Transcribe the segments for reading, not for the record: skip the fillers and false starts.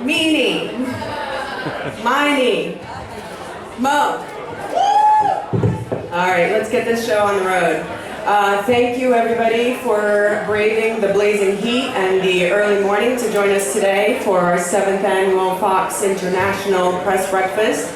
Meanie, Miney, Mo. All right, let's get this show on the road. Thank you everybody for braving the blazing heat and the early morning to join us today for our 7th annual Fox International Press Breakfast.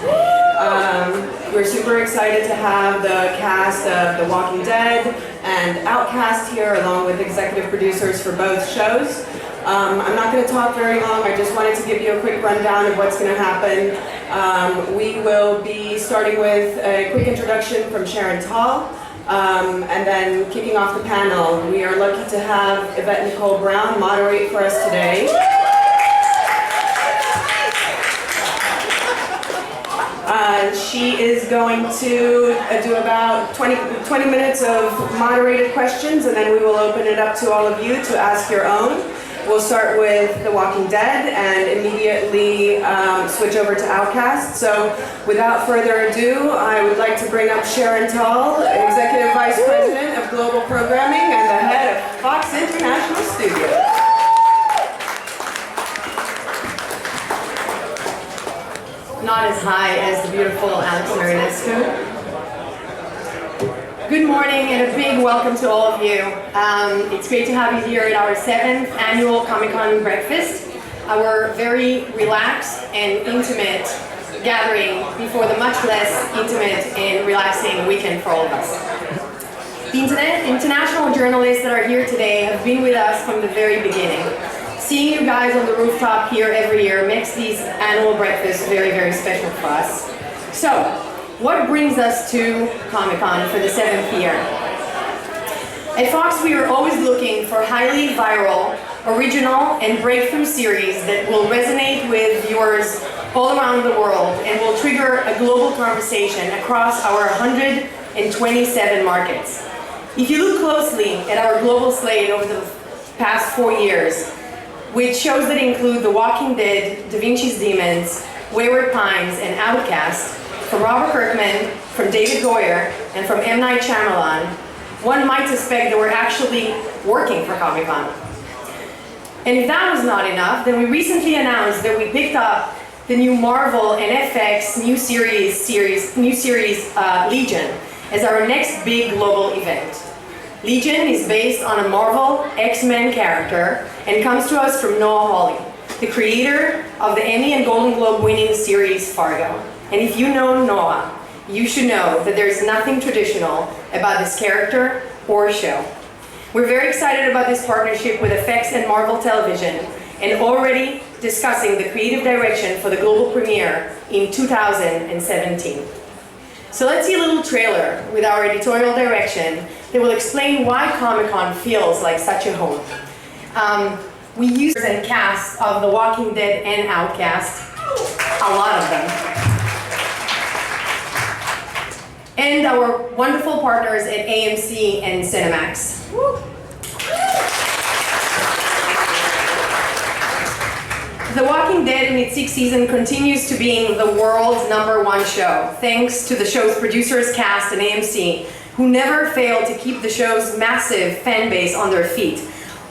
We're super excited to have the cast of The Walking Dead and Outcast here, along with executive producers for both shows. I'm not going to talk very long. I just wanted to give you a quick rundown of what's going to happen. We will be starting with a quick introduction from Sharon Tall, and then kicking off the panel. We are lucky to have Yvette Nicole Brown moderate for us today. She is going to do about 20 minutes of moderated questions, and then we will open it up to all of you to ask your own. We'll start with The Walking Dead and immediately switch over to Outcast. So without further ado, I would like to bring up Sharon Tall, Executive Vice President of Global Programming and the head of Fox International Studios. Not as high as the beautiful Alex Marinescu. Good morning and a big welcome to all of you. It's great to have you here at our 7th annual Comic-Con breakfast, our very relaxed and intimate gathering before the much less intimate and relaxing weekend for all of us. The international journalists that are here today have been with us from the very beginning. Seeing you guys on the rooftop here every year makes these annual breakfasts very, very special for us. So, what brings us to Comic-Con for the 7th year? At Fox, we are always looking for highly viral, original, and breakthrough series that will resonate with viewers all around the world and will trigger a global conversation across our 127 markets. If you look closely at our global slate over the past 4 years, which shows that include The Walking Dead, Da Vinci's Demons, Wayward Pines, and Outcast, from Robert Kirkman, from David Goyer, and from M. Night Shyamalan, one might suspect that we're actually working for Comic-Con. And if that was not enough, then we recently announced that we picked up the new Marvel and FX new series Legion as our next big global event. Legion is based on a Marvel X-Men character and comes to us from Noah Hawley, the creator of the Emmy and Golden Globe winning series Fargo. And if you know Noah, you should know that there's nothing traditional about this character or show. We're very excited about this partnership with FX and Marvel Television and already discussing the creative direction for the global premiere in 2017. So let's see a little trailer with our editorial direction that will explain why Comic-Con feels like such a home. We use and cast of The Walking Dead and Outcast, a lot of them. And our wonderful partners at AMC and Cinemax. Woo. The Walking Dead in its 6th season continues to being the world's #1 show, thanks to the show's producers, cast, and AMC, who never failed to keep the show's massive fan base on their feet,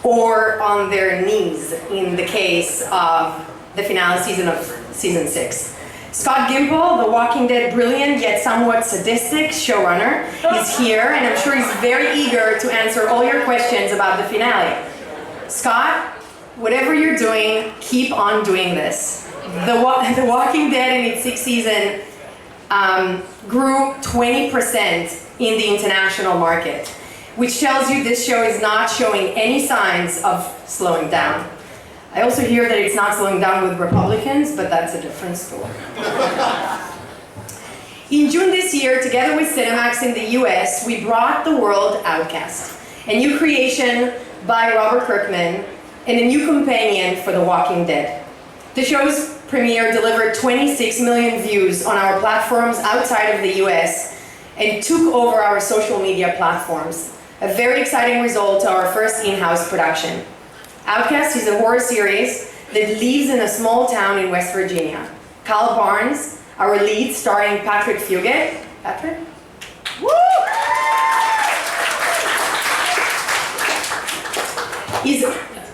or on their knees in the case of the finale season of season 6. Scott Gimple, The Walking Dead brilliant yet somewhat sadistic showrunner, is here, and I'm sure he's very eager to answer all your questions about the finale. Scott, whatever you're doing, keep on doing this. The Walking Dead in its 6th season grew 20% in the international market, which tells you this show is not showing any signs of slowing down. I also hear that it's not slowing down with Republicans, but that's a different story. In June this year, together with Cinemax in the US, we brought the world Outcast, a new creation by Robert Kirkman and a new companion for The Walking Dead. The show's premiere delivered 26 million views on our platforms outside of the US and took over our social media platforms, a very exciting result to our first in-house production. Outcast is a horror series that lives in a small town in West Virginia. Kyle Barnes, our lead, starring Patrick Fugit. Patrick? Woo!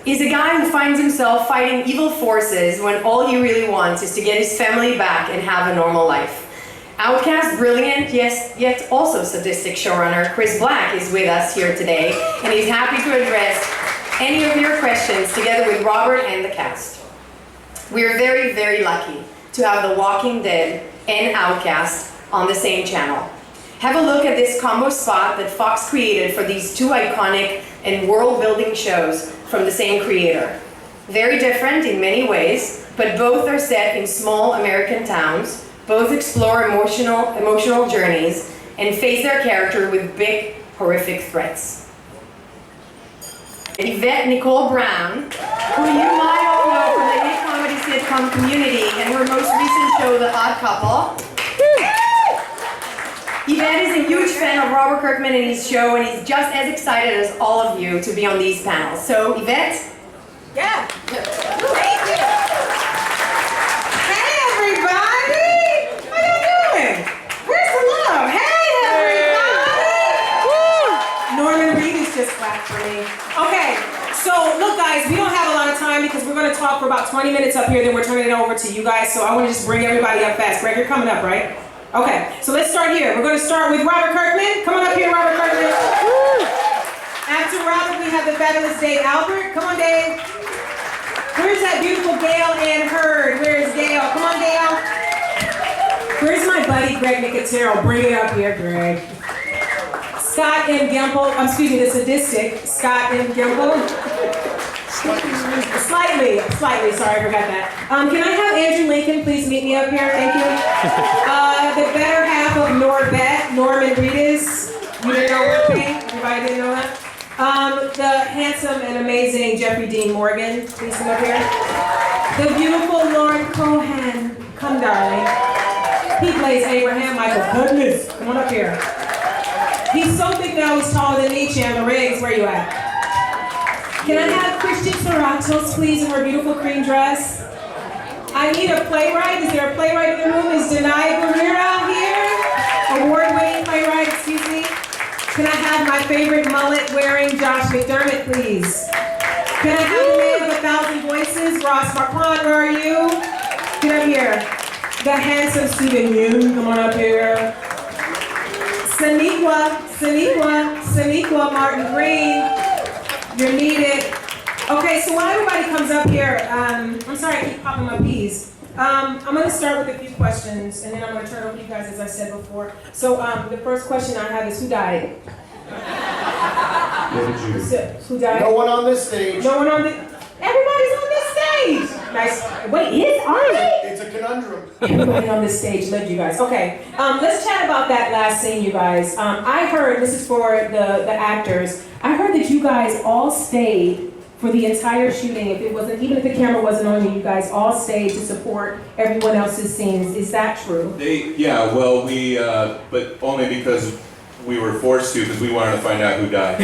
is a guy who finds himself fighting evil forces when all he really wants is to get his family back and have a normal life. Outcast, brilliant, yes, yet also sadistic showrunner Chris Black is with us here today, and he's happy to address any of your questions together with Robert and the cast. We are very, very lucky to have The Walking Dead and Outcast on the same channel. Have a look at this combo spot that Fox created for these two iconic and world-building shows from the same creator. Very different in many ways, but both are set in small American towns. Both explore emotional journeys and face their character with big, horrific threats. Yvette Nicole Brown, who you might all know from the hit comedy sitcom Community and her most recent show, The Odd Couple. Yvette is a huge fan of Robert Kirkman and his show, and he's just as excited as all of you to be on these panels. So, Yvette? Yeah. Thank you. Hey, everybody. How you doing? Where's the love? Hey, everybody. Norman Reedus just clapped for me. Okay, so look, guys, we don't have a lot of time because we're going to talk for about 20 minutes up here, then we're turning it over to you guys. So I want to just bring everybody up fast. Greg, you're coming up, right? Okay, so let's start here. We're going to start with Robert Kirkman. Come on up here, Robert Kirkman. After Robert, we have the fabulous Dave Alpert. Come on, Dave. Where's that beautiful Gale and Hurd? Where's Gale? Come on, Gale. Where's my buddy, Greg Nicotero? Bring it up here, Greg. Scott and Gimple. Excuse me, the sadistic Scott and Gimple. Slightly, sorry, I forgot that. Can I have Andrew Lincoln please meet me up here? Thank you. The better half of Norbert, Norman Reedus. You didn't know what thing? Everybody didn't know that? The handsome and amazing Jeffrey Dean Morgan, please come up here. The beautiful Lauren Cohan, come darling. He plays Abraham Michael Cudlitz. Come on up here. He's so big now he's taller than me, Chandler. Where you at? Can I have Christian Serratos, please, in her beautiful cream dress? I need a playwright. Is there a playwright in the room? Is Danai Gurira here? Award-winning playwright, excuse me. Can I have my favorite mullet-wearing Josh McDermitt, please? Can I have the man with 1,000 voices, Ross Marquand, where are you? Get up here. The handsome Yeun, come on up here. Sonequa, Martin Green. You're needed. Okay, so while everybody comes up here, I'm sorry I keep popping my peas. I'm going to start with a few questions, and then I'm going to turn it over to you guys, as I said before. So the first question I have is, who died? Who died? No one on this stage. No one on the... Everybody's on this stage! Nice. Wait, are they? It's a conundrum. Everybody on this stage lived, you guys. Okay, let's chat about that last scene, you guys. I heard, this is for the actors, I heard that you guys all stayed for the entire shooting. If it wasn't, even if the camera wasn't on you guys all stayed to support everyone else's scenes. Is that true? Yeah, well, we, but only because we were forced to, because we wanted to find out who died.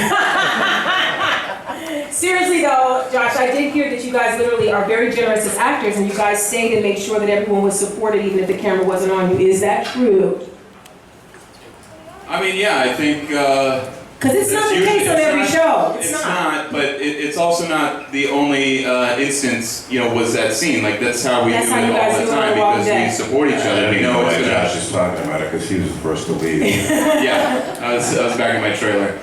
Seriously though, Josh, I did hear that you guys literally are very generous as actors, and you guys stayed and made sure that everyone was supported even if the camera wasn't on you. Is that true? I mean, yeah, I think... Because it's not the case on every show. It's not, but it's also not the only instance, was that scene. Like, that's how we do it all the time, because we support each other. We know it's Josh is talking about it because he was the first to leave. Yeah, I was back in my trailer.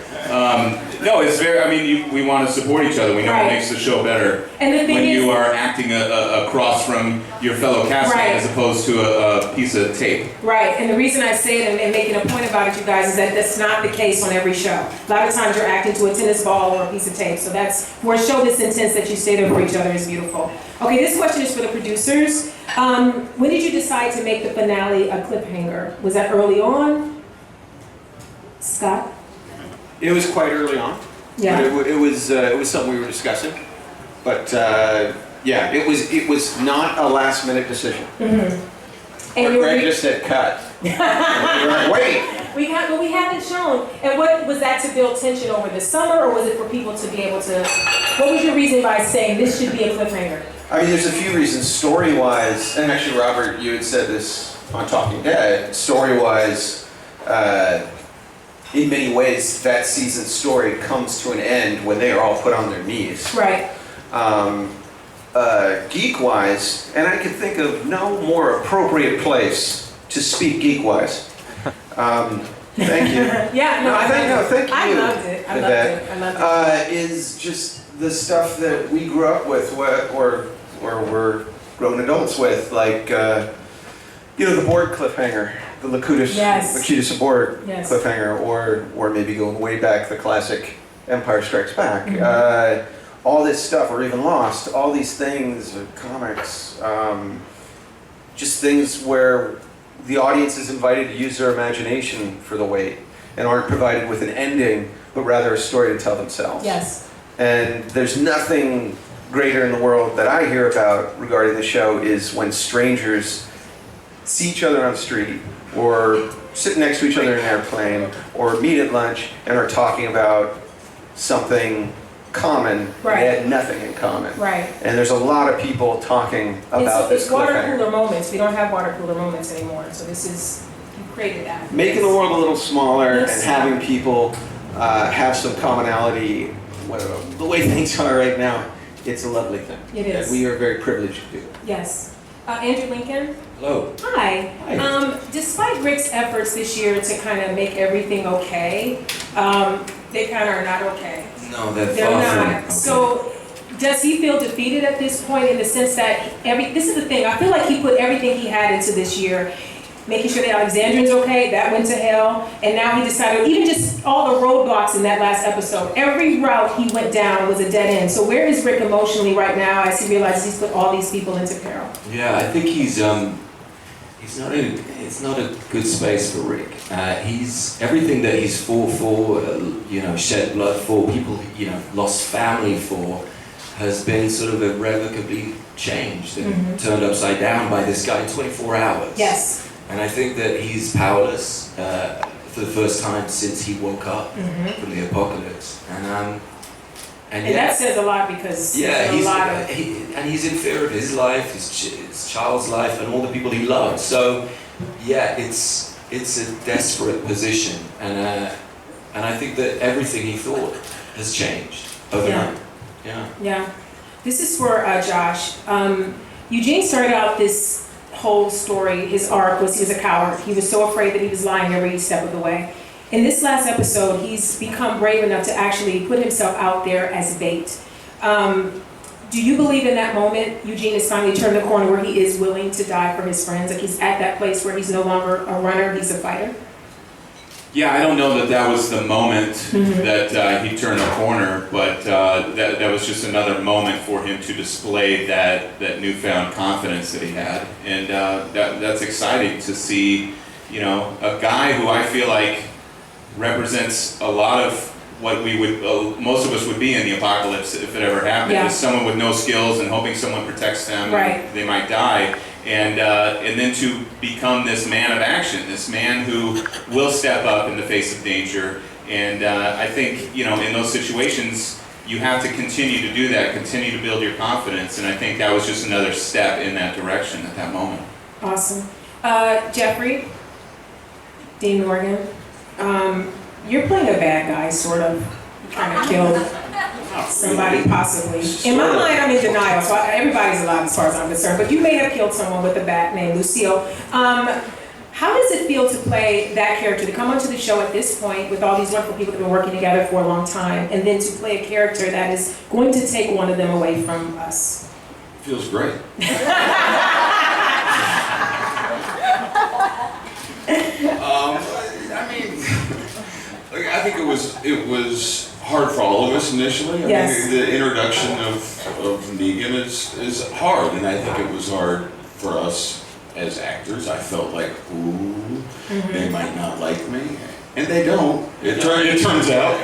No, it's very, I mean, we want to support each other. We know it makes the show better when you are acting across from your fellow castmate as opposed to a piece of tape. Right, and the reason I say it and making a point about it, you guys, is that that's not the case on every show. A lot of times you're acting to a tennis ball or a piece of tape, so that's, for a show this intense that you stay there for each other is beautiful. Okay, this question is for the producers. When did you decide to make the finale a cliffhanger? Was that early on? Scott? It was quite early on. Yeah. But it was something we were discussing. But yeah, it was not a last minute decision. Mm-hmm. And Greg just said cut. We're like, wait. We haven't shown. And what was that, to build tension over the summer, or was it for people to be able to? What was your reason by saying this should be a cliffhanger? I mean, there's a few reasons. Story-wise, and actually, Robert, you had said this on Talking Dead. Story-wise, in many ways, that season's story comes to an end when they are all put on their knees. Right. Geek-wise, and I can think of no more appropriate place to speak geek-wise. Thank you. Yeah, no, Thank you. I loved it. I loved it. Is just the stuff that we grew up with, or we're grown adults with, like the Borg cliffhanger, the Locutus Borg cliffhanger, or maybe going way back, the classic Empire Strikes Back. Mm-hmm. All this stuff, or even Lost, all these things, comics, just things where the audience is invited to use their imagination for the wait and aren't provided with an ending, but rather a story to tell themselves. Yes. And there's nothing greater in the world that I hear about regarding the show is when strangers see each other on the street, or sit next to each other in an airplane, or meet at lunch and are talking about something common. Right. They had nothing in common. Right. And there's a lot of people talking about this It's water cliffhanger. cooler moments. We don't have water cooler moments anymore. So this is, you created that. Making the world a little smaller Yes. and having people have some commonality. The way things are right now, it's a lovely thing. It is. And we are very privileged to do it. Yes. Andrew Lincoln? Hello. Hi. Hi. Despite Rick's efforts this year to kind of make everything okay, they kind of are not okay. No, they're They're far from not. okay. So does he feel defeated at this point, in the sense that this is the thing, I feel like he put everything he had into this year, making sure that Alexandrian's okay, that went to hell, and now he decided, even just all the roadblocks in that last episode, every route he went down was a dead end. So where is Rick emotionally right now as he realizes he's put all these people into peril? Yeah, I think he's not in. It's not a good space for Rick. He's everything that he's fought for, shed blood for, people, lost family for, has been sort of irrevocably changed and turned upside down by this guy in 24 hours. Yes. And I think that he's powerless for the first time since he woke up from the apocalypse. And that says a lot, because yeah, there's a lot of... he's in fear of his life, his child's life, and all the people he loves. So, yeah, it's a desperate position, and I think that everything he thought has changed overnight. Yeah. This is for Josh. Eugene started out this whole story, his arc was he was a coward. He was so afraid that he was lying every step of the way. In this last episode, he's become brave enough to actually put himself out there as bait. Do you believe in that moment, Eugene has finally turned the corner where he is willing to die for his friends? Like, he's at that place where he's no longer a runner, he's a fighter? Yeah, I don't know that was the moment that he turned the corner, but that was just another moment for him to display that newfound confidence that he had. And that's exciting to see, a guy who I feel like represents a lot of what we would, most of us would be in the apocalypse if it ever happened. Yeah. Just someone with no skills and hoping someone protects them, Right. and they might die. And then to become this man of action, this man who will step up in the face of danger. And I think, in those situations, you have to continue to do that, continue to build your confidence. And I think that was just another step in that direction at that moment. Awesome. Jeffrey, Dean Morgan, you're playing a bad guy, sort of. You kind of killed somebody, possibly. In my mind, I'm in denial, so everybody's alive as far as I'm concerned. But you may have killed someone with a bat named Lucille. How does it feel to play that character, to come onto the show at this point with all these wonderful people that have been working together for a long time, and then to play a character that is going to take one of them away from us? Feels great. I think it was hard for all of us initially. I Yes. mean, the introduction of Negan is hard, and I think it was hard for us as actors. I felt like, ooh, they might not like me, and they don't. It turns out.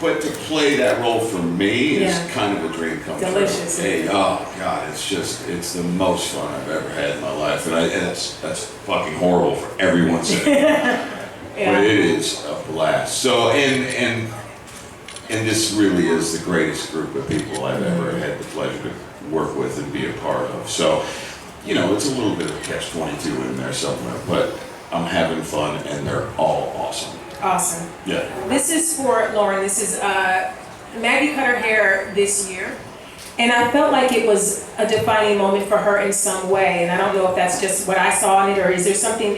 But to play that role for me is kind of a dream come true. Delicious. Hey, oh God, it's the most fun I've ever had in my life, and that's fucking horrible for everyone saying. But it is a blast. So, and this really is the greatest group of people I've ever had the pleasure to work with and be a part of. So, it's a little bit of a catch-22 in there somewhere, but I'm having fun, and they're all awesome. Awesome. Yeah. This is for Lauren. This is Maggie cut her hair this year, and I felt like it was a defining moment for her in some way. And I don't know if that's just what I saw in it, or is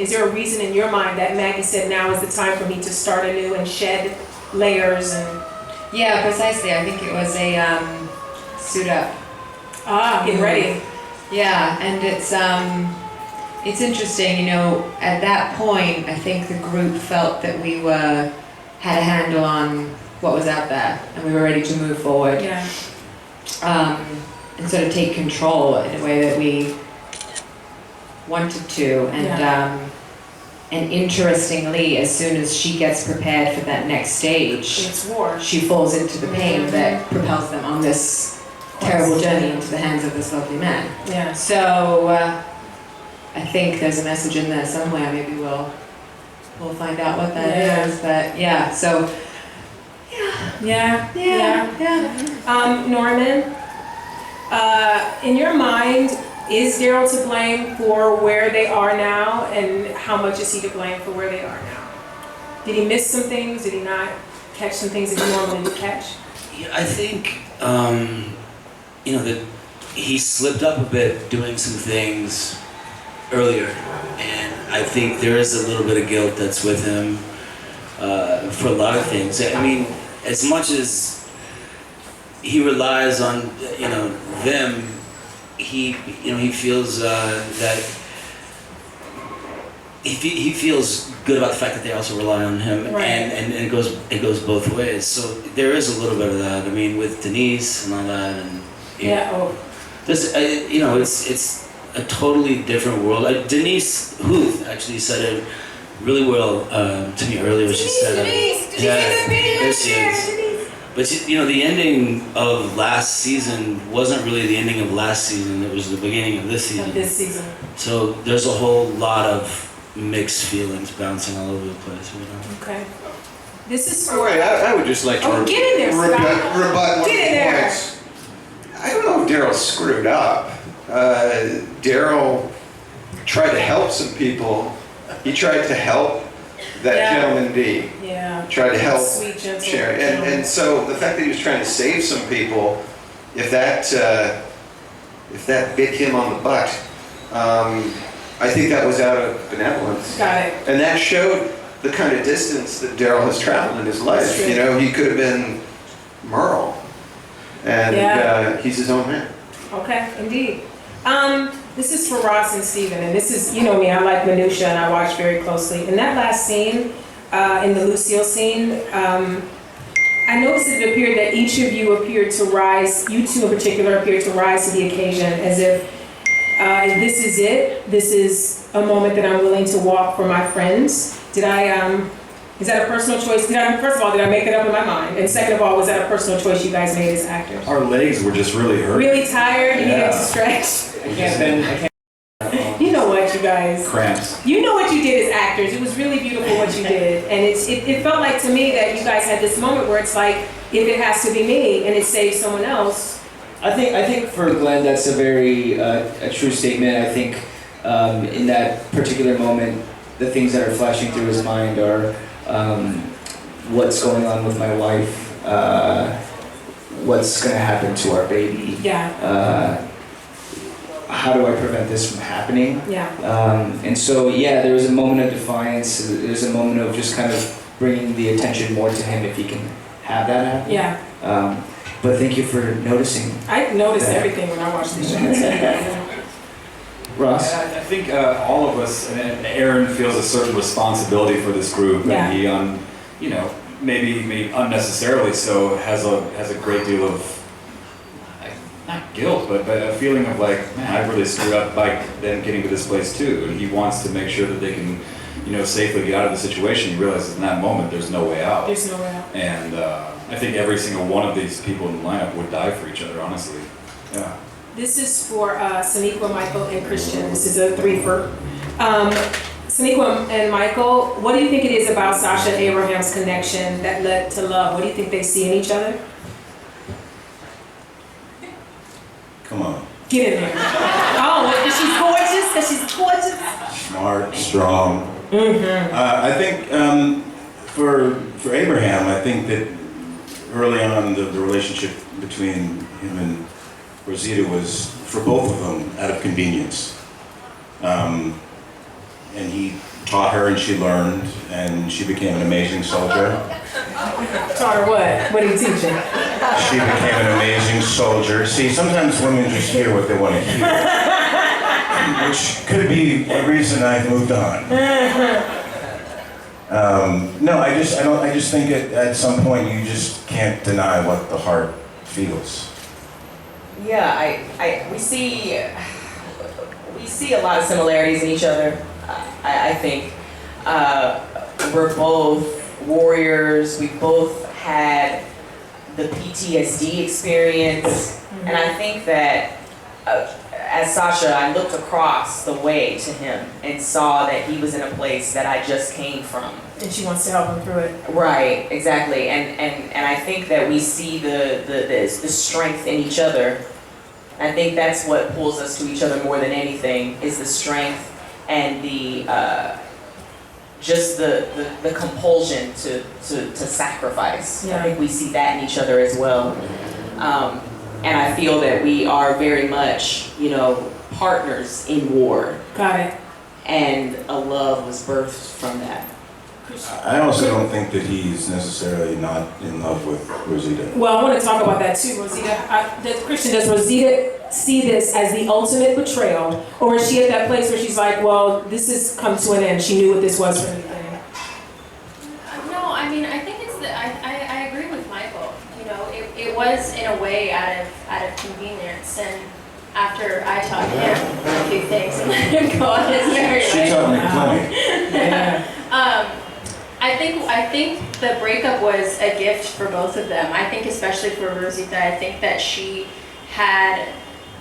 there a reason in your mind that Maggie said now is the time for me to start anew and shed layers and... Yeah, precisely. I think it was a suit up. Getting ready. Yeah, and it's interesting, you know, at that point, I think the group felt that we had a handle on what was out there, and we were ready to move forward. Yeah. And sort of take control in a way that we wanted to. And interestingly, as soon as she gets prepared for that next stage, It's war. she falls into the pain that propels them on this terrible journey into the hands of this lovely man. Yeah. So I think there's a message in there somewhere. Maybe we'll find out what that is. But yeah, so yeah. Norman, in your mind, is Daryl to blame for where they are now, and how much is he to blame for where they are now? Did he miss some things? Did he not catch some things that he normally would catch? Yeah, I think you know, that he slipped up a bit doing some things earlier, and I think there is a little bit of guilt that's with him for a lot of things. I mean, as much as he relies on, you know, them, he feels that he feels good about the fact that they also rely on him, Right. and it goes both ways. So there is a little bit of that. I mean, with Denise and all that, and this, you know, it's a totally different world. Denise Huth actually said it really well to me earlier. She said, there she is. But you know, the ending of last season wasn't really the ending of last season. It was the beginning of this season. So there's a whole lot of mixed feelings bouncing all over the place, you know. Okay. This is for... I would just like to get in there, Scott. rebut one Get of in the there. points. I don't know if Daryl screwed up. Daryl tried to help some people. He tried to help that gentleman D. Yeah. Tried to help Sweet, gentle Sharon. gentleman. And so the fact that he was trying to save some people, if that bit him on the butt, I think that was out of benevolence. Got it. And that showed the kind of distance that Daryl has traveled in his life. You know, he could have been Merle. And he's his own man. Okay, indeed. This is for Ross and Steven, and this is, you know me, I like minutia and I watch very closely. In that last scene, in the Lucille scene, I noticed it appeared that each of you appeared to rise, you two in particular appeared to rise to the occasion as if this is it, this is a moment that I'm willing to walk for my friends. Did I, is that a personal choice? First of all, did I make it up in my mind? And second of all, was that a personal choice you guys made as actors? Our legs were just really hurt. Really tired, you needed to stretch? I can't You know what, you guys? cramps. You know what you did as actors. It was really beautiful what you did. And it felt like to me that you guys had this moment where it's like, if it has to be me and it saves someone else. I think for Glenn that's a very a true statement. I think in that particular moment, the things that are flashing through his mind are what's going on with my wife, what's going to happen to our baby. Yeah. How do I prevent this from happening? Yeah. And so, there was a moment of defiance. There's a moment of just kind of bringing the attention more to him if he can have that happen. Yeah. But thank you for noticing. I noticed everything when I watched these shows. Ross? I think all of us, and Aaron feels a certain responsibility for this group, and he, you know, maybe unnecessarily so, has a great deal of not guilt, but a feeling of like, man, I really screwed up by them getting to this place too, and he wants to make sure that they can, you know, safely get out of the situation. He realizes in that moment there's no way out. There's no way out. And I think every single one of these people in the lineup would die for each other, honestly. Yeah. This is for Sonequa, Michael, and Christian. This is a three-fer. Sonequa and Michael, what do you think it is about Sasha and Abraham's connection that led to love? What do you think they see in each other? Come on. Get in there. Oh, because she's gorgeous? Because she's gorgeous? Smart, strong. Mm-hmm. I think for Abraham, I think that early on, the relationship between him and Rosita was, for both of them, out of convenience. And he taught her and she learned, and she became an amazing soldier. Taught her what? What did he teach her? She became an amazing soldier. See, sometimes women just hear what they want to hear. Which could be a reason I've moved on. No, I just think at some point you just can't deny what the heart feels. Yeah, we see a lot of similarities in each other. I think we're both warriors. We both had the PTSD experience, and I think that as Sasha, I looked across the way to him and saw that he was in a place that I just came from. And she wants to help him through it. Right, exactly. And I think that we see the strength in each other. I think that's what pulls us to each other more than anything, is the strength and the just the compulsion to sacrifice. Yeah. I think we see that in each other as well. And I feel that we are very much, partners in war. Got it. And a love was birthed from that. I also don't think that he's necessarily not in love with Rosita. Well, I want to talk about that too, Rosita. Christian, does Rosita see this as the ultimate betrayal? Or is she at that place where she's like, well, this has come to an end. She knew what this was from the beginning. No, I mean, I think it's I agree with Michael. It was in a way out of convenience, and after I taught him a few things and let him go on his merry way. She taught me plenty. I think the breakup was a gift for both of them. I think especially for Rosita, I think that she had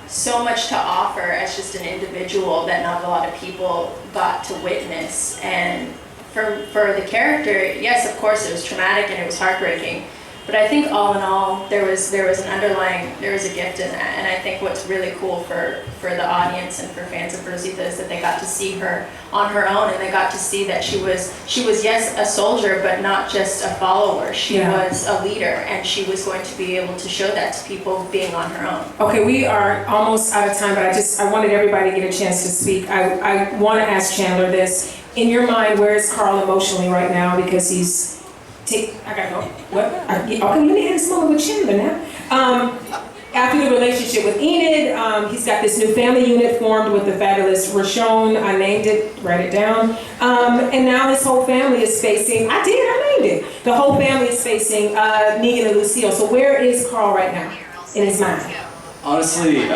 so much to offer as just an individual that not a lot of people got to witness. And for the character, yes, of course it was traumatic and it was heartbreaking. But I think all in all, there was a gift in that. And I think what's really cool for the audience and for fans of Rosita is that they got to see her on her own, and they got to see that she was yes, a soldier, but not just a follower. She was a leader, and she was going to be able to show that to people being on her own. Okay, we are almost out of time, but I wanted everybody to get a chance to speak. I want to ask Chandler this. In your mind, where is Carl emotionally right now? Because he's I gotta go. What? Okay, let me have this moment with Chandler now. After the relationship with Enid, he's got this new family unit formed with the fabulous Rashon. I named it, write it down. And now his whole family is facing, I named it. The whole family is facing Negan and Lucille. So where is Carl right now in his mind? Honestly,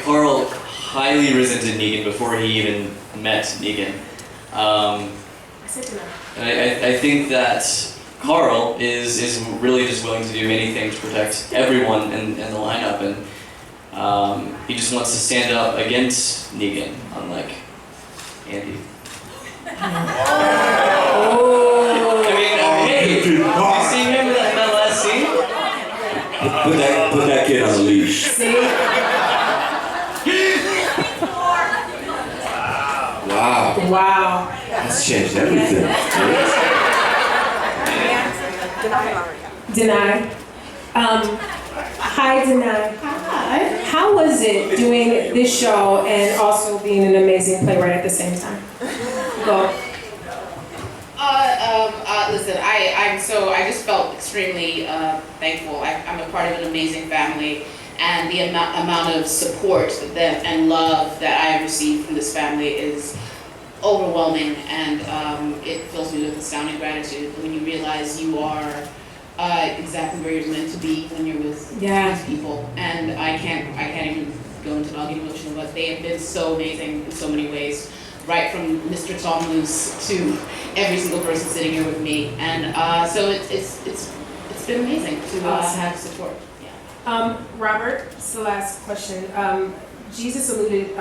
Carl highly resented Negan before he even met Negan. And I think that Carl is really just willing to do anything to protect everyone in the lineup, and he just wants to stand up against Negan, unlike Andy. Oh. I mean, hey, did you see him in that last scene? Put that kid on a leash. See? Wow. That's changed everything. Danai. Hi, Danai. Hi. How was it doing this show and also being an amazing playwright at the same time? Go. Listen, I just felt extremely thankful. I'm a part of an amazing family, and the amount of support and love that I received from this family is overwhelming, and it fills me with astounding gratitude when you realize you are exactly where you're meant to be when you're with these people. And I can't even go into all the emotional, but they have been so amazing in so many ways, right from Mr. Tom Loose to every single person sitting here with me. And so it's been amazing to have support. Robert, it's the last question. Jesus alluded,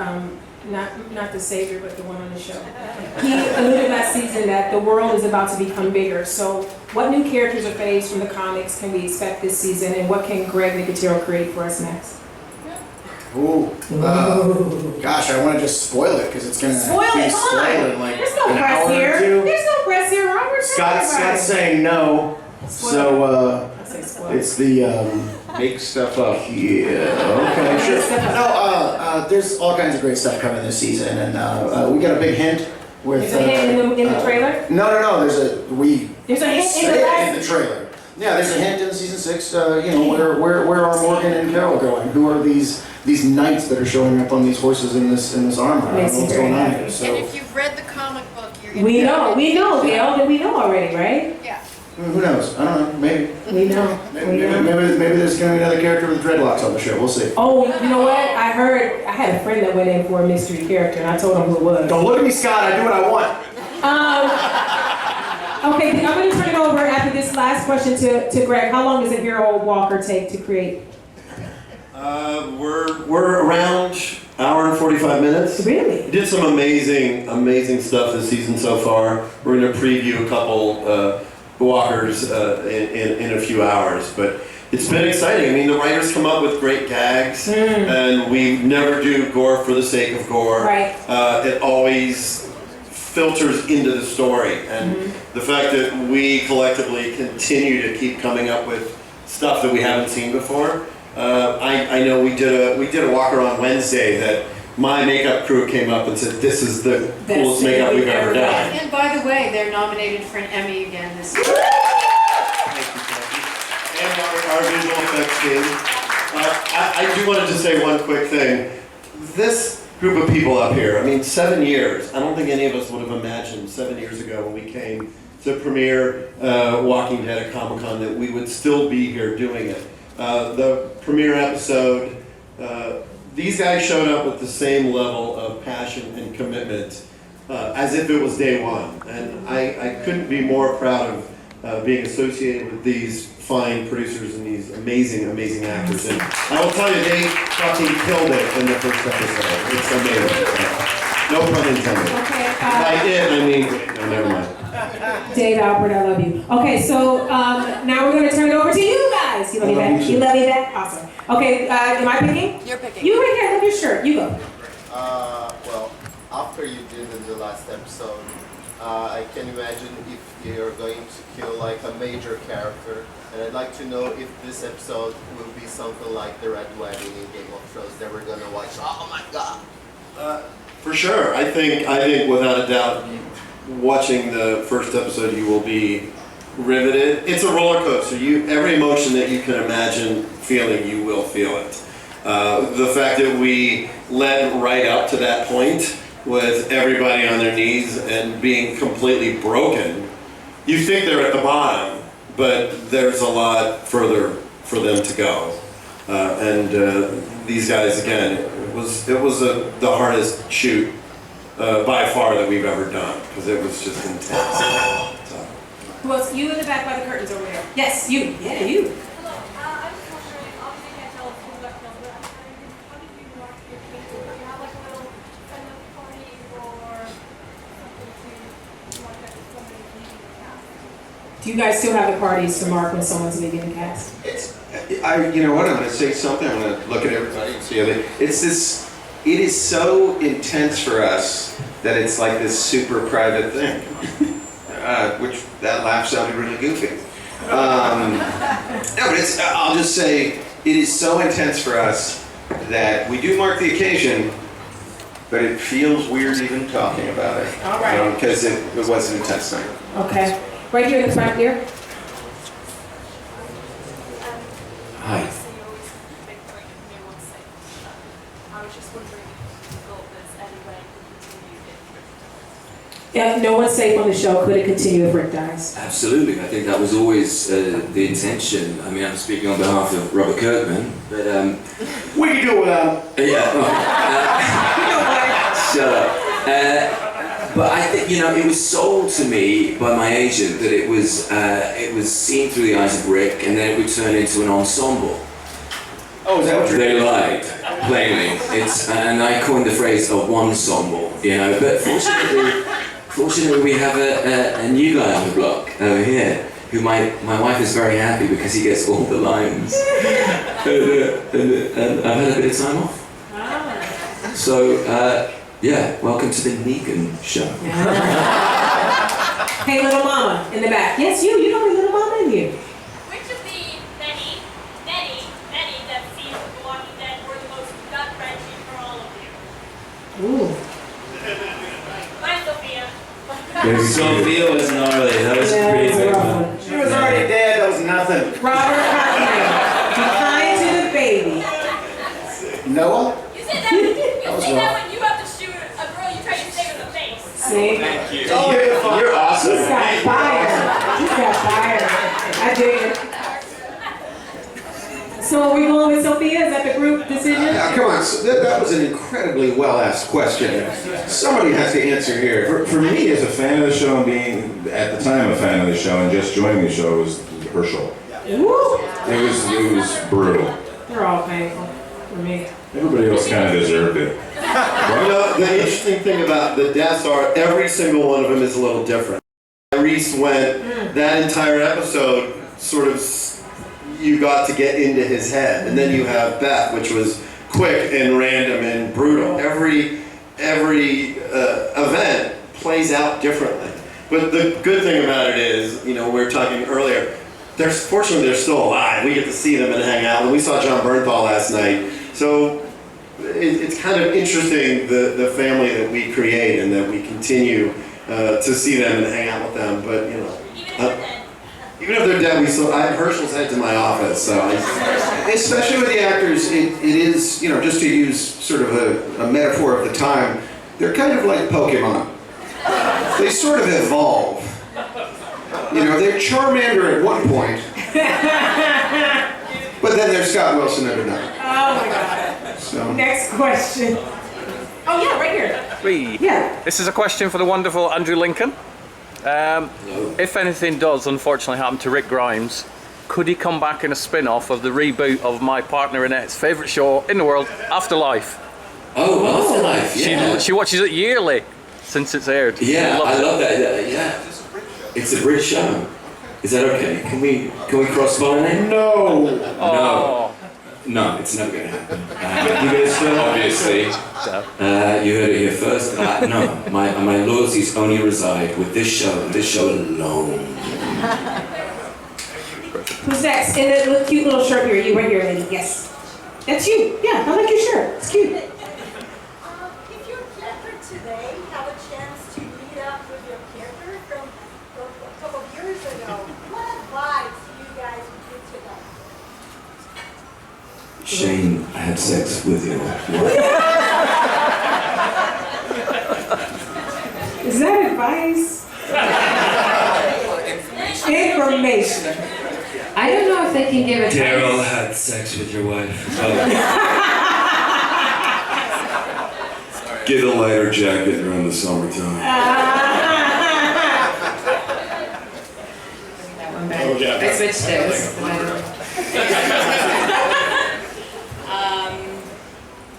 not the Savior, but the one on the show. He alluded last season that the world is about to become bigger. So what new characters or faves from the comics can we expect this season, and what can Greg Nicotero create for us next? Ooh. Gosh, I want to just spoil it because it's gonna Spoil be it, come spoiled on. in like There's no an press hour or here. two. There's no press here, Robert. Scott's saying no. So it's the make stuff up. Yeah. Okay. Sure. No. There's all kinds of great stuff coming this season, and we got a big hint with. There's a hint in the trailer. No. There's a There's a hint say it in the trailer. Yeah, there's a hint in season 6. Where are Morgan and Carol going? Who are these knights that are showing up on these horses in this armor? I don't know what's going on here. And So if you've read the comic book, you're gonna We know, Gale, that we know already, right? Yeah. who knows? I don't know. Maybe. We know. Maybe there's going to be another character with dreadlocks on the show. We'll see. Oh, you know what? I had a friend that went in for a mystery character, and I told him who it was. Don't look at me, Scott. I do what I want. Okay, I'm going to turn it over after this last question to Greg. How long does a hero walker take to create? We're around hour and 45 minutes. Really? We did some amazing stuff this season so far. We're going to preview a couple walkers in a few hours, but it's been exciting. I mean, the writers come up with great gags, and we never do gore for the sake of gore. Right. It always filters into the story, and the fact that we collectively continue to keep coming up with stuff that we haven't seen before. I know we did a walker on Wednesday that my makeup crew came up and said, "This is the coolest makeup we've ever done." And by the way, they're nominated for an Emmy again this year. And our visual effects team. I do want to just say one quick thing. This group of people up here, I mean, 7 years. I don't think any of us would have imagined 7 years ago when we came to premiere Walking Dead at Comic-Con that we would still be here doing it. The premiere episode, these guys showed up with the same level of passion and commitment as if it was day one. And I couldn't be more proud of being associated with these fine producers and these amazing actors. And I will tell you, they fucking killed it in the first episode. It's amazing. No pun intended. Okay. By it, I mean, no, never mind. Dave, Alpert, I love you. Okay, so now we're going to turn it over to you guys. You love me back? You love me back? Awesome. Okay, am I picking? You're picking. You right here, I love your shirt. You go. Well, after you did in the last episode, I can imagine if you're going to kill like a major character, and I'd like to know if this episode will be something like the Red Wedding in Game of Thrones that we're gonna watch. Oh my god! For sure. I think without a doubt, watching the first episode, you will be riveted. It's a roller coaster. Every emotion that you can imagine feeling, you will feel it. The fact that we led right up to that point with everybody on their knees and being completely broken, you think they're at the bottom, but there's a lot further for them to go. These guys, again, it was the hardest shoot by far that we've ever done, because it was just intense. Who else? You in the back by the curtains over there. Yes, you. Yeah, you. Do you guys still have the parties to mark when someone's leaving the cast? You know what? I'm going to say something. I'm going to look at everybody and see how they. It is so intense for us that it's like this super private thing. Which that laugh sounded really goofy. No, but I'll just say it is so intense for us that we do mark the occasion, but it feels weird even talking about it. All right. Because it was an intense night. Okay. Right here in the front here. Hi. Yeah, no one's safe on the show. Could it continue if Rick dies? Absolutely. I think that was always the intention. I mean, I'm speaking on behalf of Robert Kirkman, but we can do it without. Yeah. Shut up. But I think, it was sold to me by my agent that it was seen through the eyes of Rick, and then it would turn into an ensemble. Oh, is that what you're They lied, plainly. And I coined the phrase a one-somble, But fortunately, we have a new guy on the block over here, who my wife is very happy because he gets all the lines. And I've had a bit of time off. So, yeah, welcome to the Negan show. Hey, little mama in the back. Yes, you know the little mama in you. Which of the many that scenes of The Walking Dead were the most gut-wrenching for all of you? Ooh. Bye, Sophia. Sophia was gnarly. That was a pretty big one. She was already dead. That was nothing. Robert Kirkman. Be kind to the baby. Noah? You say that when you have to shoot a girl you try to save in the face. See? Thank you. Oh, you're awesome. He's got fire. He's got fire. I dig it. So are we going with Sophia? Is that the group decision? Come on, so that was an incredibly well-asked question. Somebody has to answer here. For me, as a fan of the show and being, at the time, a fan of the show and just joining the show was Herschel. Woo! It was brutal. They're all painful for me. Everybody else kind of deserved it. You know, the interesting thing about the deaths are every single one of them is a little different. Reese went, that entire episode sort of, you got to get into his head. And then you have Beth, which was quick and random and brutal. Every event plays out differently. But the good thing about it is, you know, we were talking earlier, fortunately they're still alive. We get to see them and hang out. And we saw John Bernthal last night. So it's kind of interesting, the family that we create and that we continue to see them and hang out with them. But, you know, even if they're dead, I have Herschel's heads in my office. So Especially with the actors, it is, you know, just to use sort of a metaphor of the time, they're kind of like Pokemon. They sort of evolve. You know, they're Charmander at one point, but then they're Scott Wilson at another. Oh my God. So. Next question. Oh yeah, right here. Me. Yeah. This is a question for the wonderful Andrew Lincoln. If anything does unfortunately happen to Rick Grimes, could he come back in a spin-off of the reboot of my partner Annette's favourite show in the world, Afterlife? Oh, Afterlife, yeah. She watches it yearly since it's aired. Yeah, I love that. Yeah. It's a British show. Is that okay? Can we cross-pollinate? No. No, it's never going to happen. You guys still, obviously. You heard it here first. No, my loyalties only reside with this show and this show alone. Who's next? In the cute little shirt here. You right here, lady. Yes. That's you. Yeah, I like your shirt. It's cute. If your character today have a chance to meet up with your character from a couple of years ago, what advice do you guys give to them? Shane, I had sex with your wife. Is that advice? Information. I don't know if they can give advice. Daryl had sex with your wife. Get a lighter jacket during the summertime. That one back. I switched those.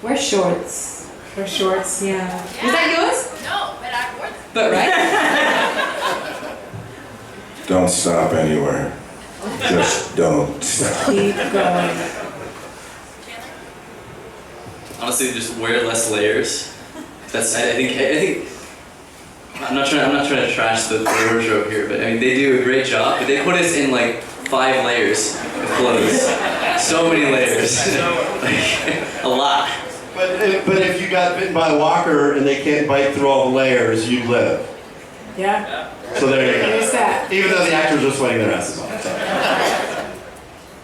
Wear shorts. Wear shorts, yeah. Was that yours? No, but I wore them. But right? Don't stop anywhere. Just don't stop. Keep going. Honestly, just wear less layers. That's I think I'm not trying to trash the wardrobe here, but I mean they do a great job. But they put us in like 5 layers of clothes. So many layers. Like, a lot. But if you got bitten by a walker and they can't bite through all the layers, you'd live. Yeah. So there you go. There's that. Even though the actors are sweating their asses off.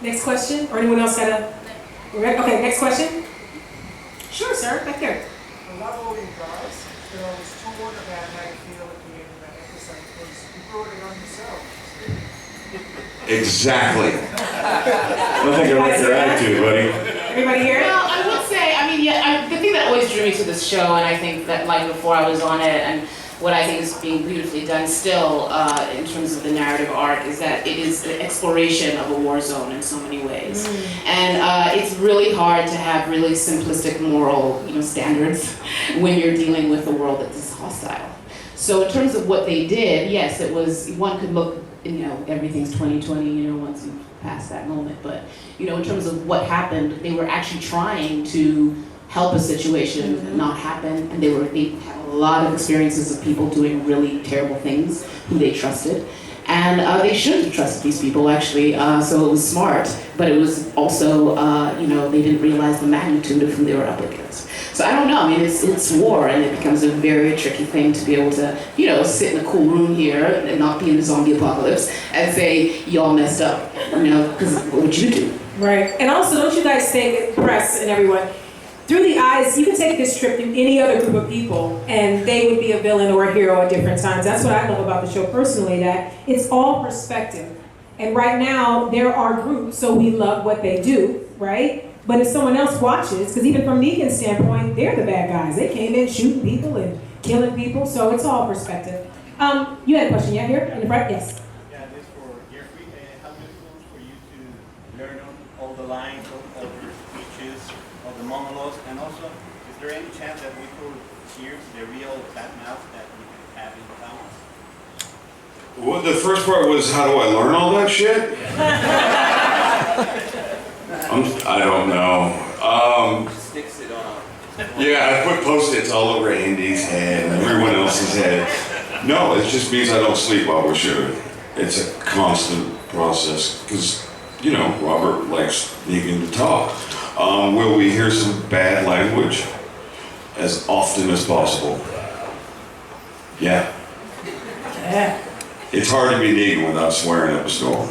Next question? Or anyone else got a... Okay, next question? Sure, sir. Back there. I love all you guys. But I was torn about how you feel at the end of that episode because you brought it on yourself. Exactly. I don't think I like your attitude, buddy. Everybody hear it? Well, I would say, I mean, yeah, the thing that always drew me to this show, and I think that like before I was on it, and what I think is being beautifully done still in terms of the narrative arc is that it is the exploration of a war zone in so many ways. And it's really hard to have really simplistic moral standards when you're dealing with a world that is hostile. So in terms of what they did, yes, it was, one could look, everything's 2020, once you pass that moment. But, in terms of what happened, they were actually trying to help a situation not happen, and they had a lot of experiences of people doing really terrible things who they trusted. And they shouldn't have trusted these people, actually, so it was smart, but it was also, they didn't realize the magnitude of who they were up against. So I don't know, I mean, it's war, and it becomes a very tricky thing to be able to, sit in a cool room here and not be in the zombie apocalypse and say, y'all messed up, because what would you do? Right, and also, don't you guys think, press and everyone, through the eyes, you can take this trip through any other group of people and they would be a villain or a hero at different times. That's what I love about the show personally, that it's all perspective. And right now, there are groups, so we love what they do, right? But if someone else watches, because even from Negan's standpoint, they're the bad guys. They came in shooting people and killing people, so it's all perspective. You had a question, yeah, here in the front? Yes. Yeah, this for Jeffrey. How difficult for you to learn all the lines, all the speeches, all the monologues, and also, is there any chance that we could hear the real bad mouth that we can have in the comments? Well, the first part was, how do I learn all that shit? I don't know. Sticks it on. Yeah, I put Post-its all over Andy's head and everyone else's head. No, it just means I don't sleep while we're shooting. It's a constant process because, Robert likes Negan to talk. Will we hear some bad language? As often as possible. Yeah. It's hard to be Negan without swearing up a storm.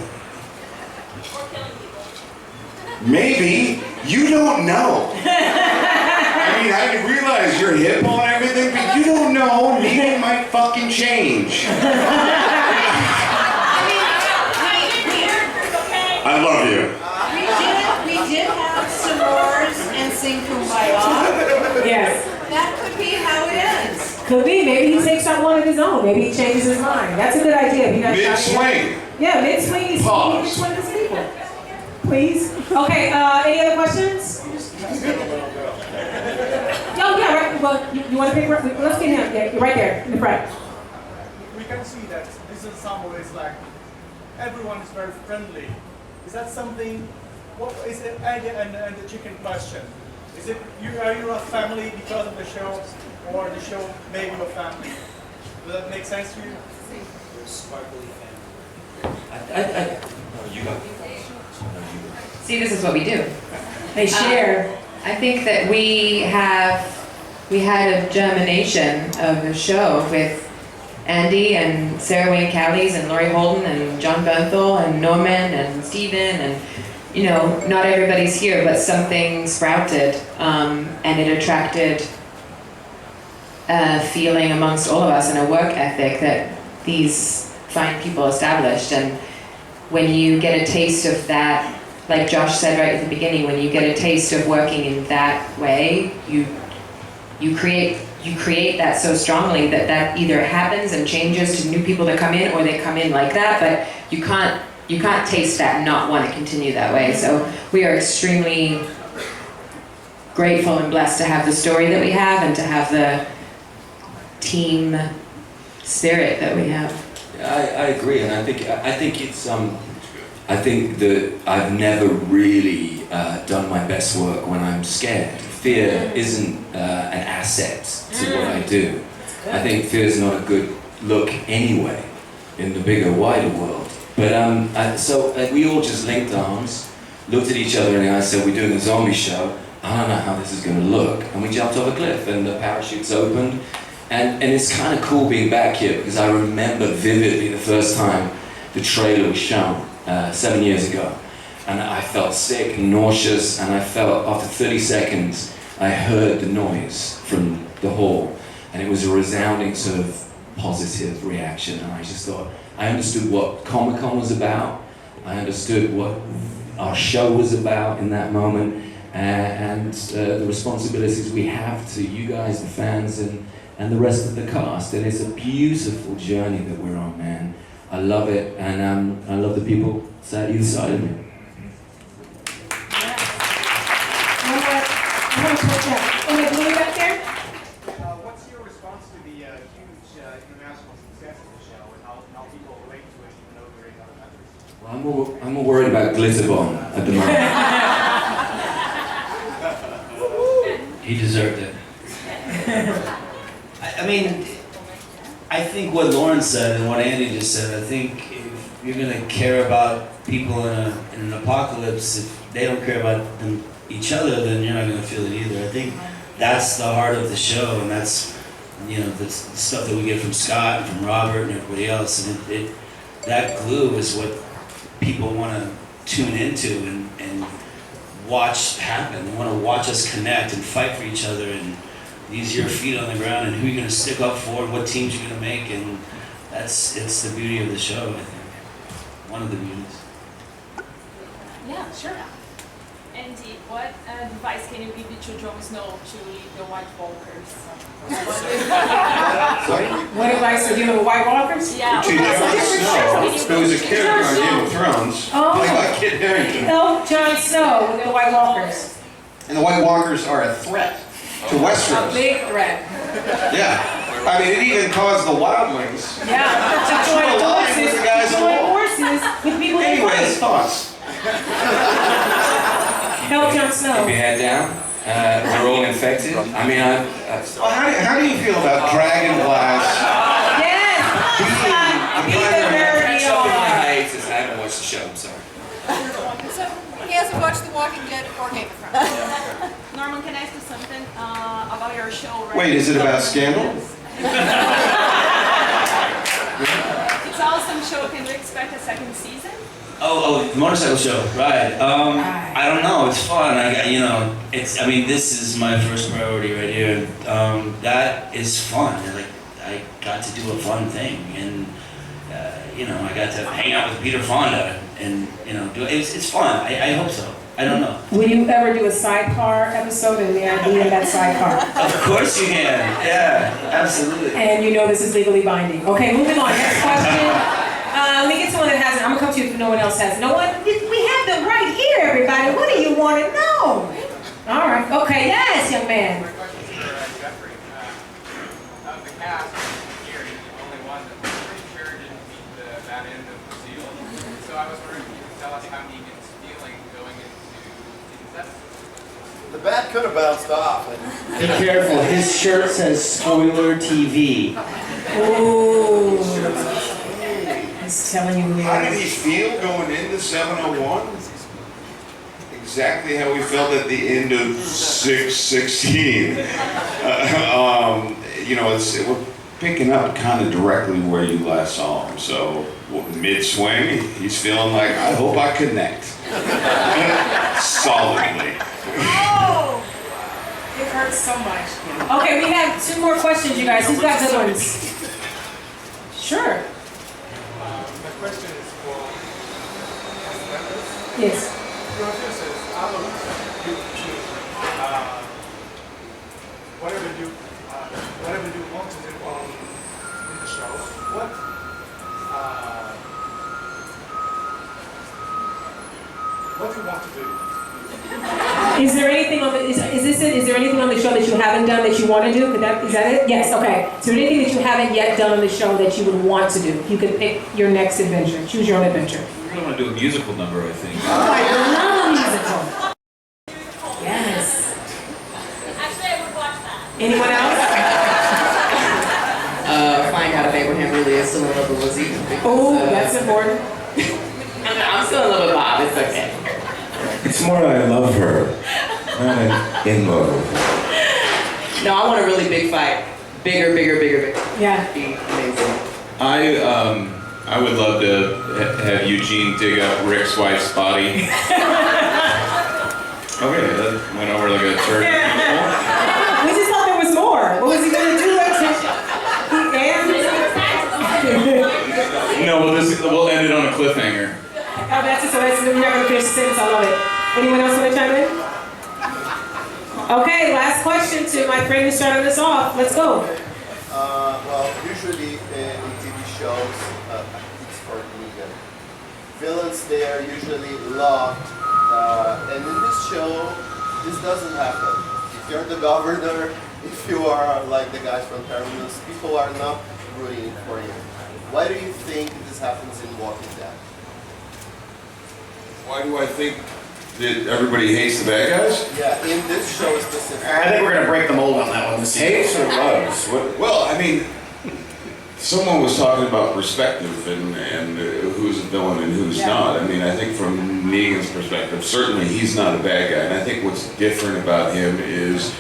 Maybe. You don't know. I mean, I realize you're hip on everything, but you don't know. Negan might fucking change. I love you. We did have s'mores and sing Kumbaya. Yes. That could be how it ends. Could be. Maybe he takes out one of his own. Maybe he changes his mind. That's a good idea. Mid-swing. Yeah, mid-swing. He's one of his people. Please. Okay, any other questions? Oh, yeah, right. Well, you want to pick? Let's get him. Yeah, you're right there in the front. We can see that this ensemble is like, everyone is very friendly. Is that something, what is it, and the chicken question? Is it, are you a family because of the show, or the show made you a family? Does that make sense to you? You're a sparkly family. You go. See, this is what we do. They share. I think that we had a germination of the show with Andy and Sarah Wayne Callies and Laurie Holden and John Bernthal and Norman and Steven and, not everybody's here, but something sprouted and it attracted a feeling amongst all of us and a work ethic that these fine people established. And when you get a taste of that, like Josh said right at the beginning, when you get a taste of working in that way, you create that so strongly that either happens and changes to new people that come in, or they come in like that, but you can't taste that and not want to continue that way. So we are extremely grateful and blessed to have the story that we have and to have the team spirit that we have. I agree, and I think it's I think that I've never really done my best work when I'm scared. Fear isn't an asset to what I do. I think fear is not a good look anyway in the bigger, wider world. But so we all just linked arms, looked at each other in the eyes, said, we're doing a zombie show. I don't know how this is going to look. And we jumped off a cliff and the parachutes opened. And it's kind of cool being back here because I remember vividly the first time the trailer was shown 7 years ago. And I felt sick and nauseous, and I felt after 30 seconds, I heard the noise from the hall. And it was a resounding sort of positive reaction. And I just thought, I understood what Comic-Con was about. I understood what our show was about in that moment. And the responsibilities we have to you guys, the fans, and the rest of the cast. And it's a beautiful journey that we're on, man. I love it, and I love the people sat either side of me. What's your response to the huge international success of the show and how people relate to it even though they're in other countries? Well, I'm more worried about Glitterbomb at the moment. He deserved it. I mean, I think what Lauren said and what Andy just said, I think if you're gonna care about people in an apocalypse, if they don't care about each other, then you're not gonna feel it either. I think that's the heart of the show, and that's, you know, the stuff that we get from Scott and from Robert and everybody else, and that glue is what people want to tune into and watch happen. They want to watch us connect and fight for each other and use your feet on the ground and who you're going to stick up for and what teams you're going to make, and it's the beauty of the show, I think. One of the beauties. Yeah, sure. Andy, what advice can you give to Jon Snow to lead the White Walkers? What advice would you give the White Walkers? Yeah. To Jon Snow, who was a character on Game of Thrones, played by Kit Harington. No, Jon Snow with the White Walkers. And the White Walkers are a threat to Westeros. A big threat. Yeah. I mean, it even caused the wildlings Yeah. To join forces with people they Anyways, fight. thoughts? Help Jon Snow. Keep your head down. We're all infected. I mean, Well, how do you feel about Dragon Glass? Yes! Be the nerd catch you up in my are. hiatus. I haven't watched the show, I'm sorry. So he hasn't watched The Walking Dead or Game of Thrones. Norman, can I ask you something about your show? Right? Wait, is it about scandal? It's an awesome show. Can we expect a second season? Oh, the motorcycle show, right? I don't know. It's fun. I mean, this is my first priority right here. That is fun. Like, I got to do a fun thing, and I got to hang out with Peter Fonda, and it's fun. I hope so. I don't know. Will you ever do a sidecar episode and the idea of that sidecar? Of course you can. Yeah, absolutely. And you know this is legally binding. Okay, moving on. Next question. Let me get someone that hasn't. I'm gonna come to you if no one else has. No one? We have them right here, everybody. What do you want to know? All right. Okay. Yes, young man. My question is for Jeffrey. Of the cast here, he's the only one that I'm pretty sure didn't meet that end of the deal. So I was wondering if you could tell us how Negan's feeling going into season 7. The bat could have bounced off. Be careful, his shirt says spoiler TV. Ooh. He's telling you who he How did he is. feel going into 701? Exactly how we felt at the end of 616. We're picking up kind of directly where you last saw him. So mid-swing, he's feeling like, I hope I connect. Solidly. Oh! It hurts so much. Okay, we have 2 more questions, you guys. Who's got good ones? Sure. My question is for Yes. producers, out of you choose whatever you want to do in the show. What do you want to do? Is there anything on the is there anything on the show that you haven't done that you want to do? Is that it? Yes. Okay. Is there anything that you haven't yet done on the show that you would want to do? You could pick your next adventure. Choose your own adventure. We're going to do a musical number, I think. Oh, I love a musical. Yes. Actually, I would watch that. Anyone else? Find out if Abraham really is still in love with Lizzie. Oh, that's important. I'm still in love with Bob. It's okay. It's more I love her, not in love. No, I want a really big fight. Bigger. Yeah. Be amazing. I would love to have Eugene dig up Rick's wife's body. Okay, that went over like a turd. We just thought there was more. What was he gonna do? No, we'll end it on a cliffhanger. Oh, that's it. So we're not gonna finish the sentence. I love it. Anyone else want to chime in? Okay, last question to my friend who started us off. Let's go. Well, usually in TV shows, it's for Negan. Villains, they are usually loved, and in this show, this doesn't happen. If you're the governor, if you are like the guys from Terminus, people are not rooting for you. Why do you think this happens in Walking Dead? Why do I think that everybody hates the bad guys? Yeah, in this show specifically. I think we're gonna break the mold on that one. Hates or loves? Well, I mean, someone was talking about perspective and who's a villain and who's not. I mean, I think from Negan's perspective, certainly he's not a bad guy. And I think what's different about him is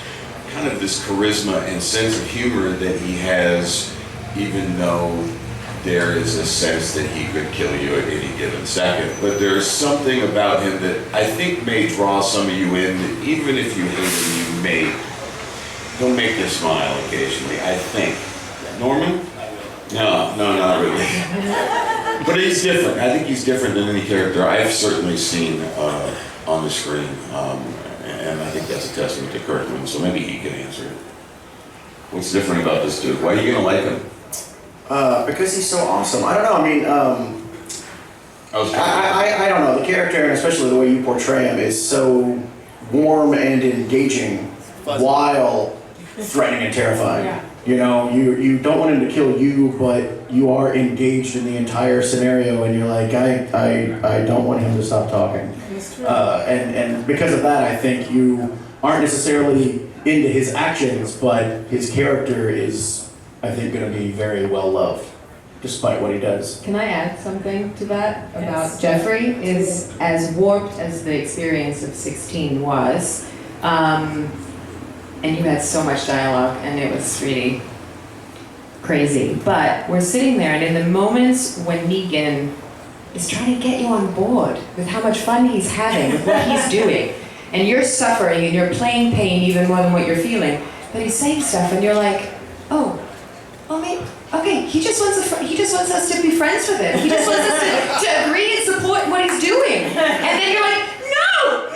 kind of this charisma and sense of humor that he has, even though there is a sense that he could kill you at any given second. But there's something about him that I think may draw some of you in, that even if you hate him, he'll make you smile occasionally, I think. Norman? No, not really. But he's different. I think he's different than any character I've certainly seen on the screen. And I think that's a testament to Kirkman, so maybe he can answer it. What's different about this dude? Why are you gonna like him? Because he's so awesome. I don't know, I mean, I don't know, the character, and especially the way you portray him, is so warm and engaging while threatening and terrifying. Yeah. You know, you don't want him to kill you, but you are engaged in the entire scenario, and you're like, I don't want him to stop talking. That's true. And because of that, I think you aren't necessarily into his actions, but his character is, I think, going to be very well loved, despite what he does. Can I add something to that about Jeffrey? Is as warped as the experience of 16 was, and you had so much dialogue, and it was really crazy. But we're sitting there, and in the moments when Negan is trying to get you on board with how much fun he's having, with what he's doing, and you're suffering, and you're playing pain even more than what you're feeling, but he's saying stuff, and you're like, oh, maybe, okay, he just wants us to be friends with him. He just wants us to agree and support what he's doing. And then you're like, no!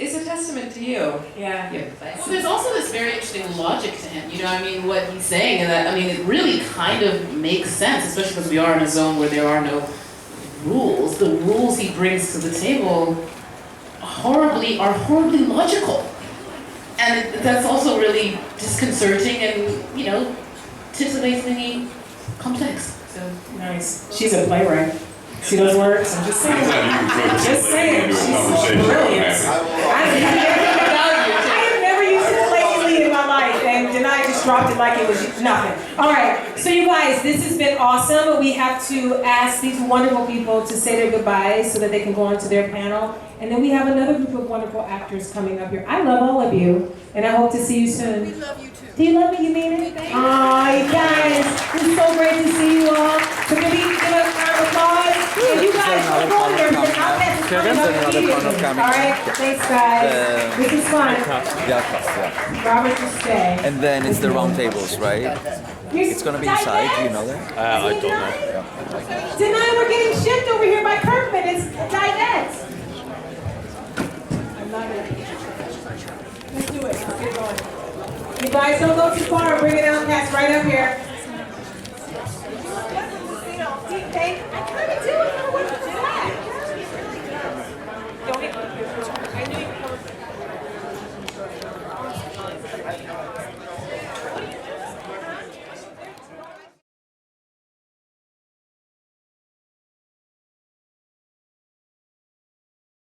It's a testament to you. Yeah. Well, there's also this very interesting logic to him, you know, I mean, what he's saying, and that, I mean, it really kind of makes sense, especially because we are in a zone where there are no rules. The rules he brings to the table are horribly logical. And that's also really disconcerting and, you know, titillatingly complex. So nice. She's a playwright. See those words? I'm just saying. Just saying. She's so brilliant. I have never used ukulele in my life, and Danai just dropped it like it was nothing. All right, so you guys, this has been awesome. We have to ask these wonderful people to say their goodbyes so that they can go on to their panel. And then we have another group of wonderful actors coming up here. I love all of you, and I hope to see you soon. We love you too. Do you love me? You mean it? Aw, you guys, it's so great to see you all. So can we give a round of applause? And you guys, don't go there because Alpert is coming up immediately. All right, thanks guys. This is fun. Robert, just stay. And then it's the round tables, right? It's gonna be inside, do you know that? I don't know. Danai, we're getting shipped over here by Kirkman. It's Divettes. I love it. Let's do it. Let's get going. You guys don't go too far. Bring it out past right up here. I kind of do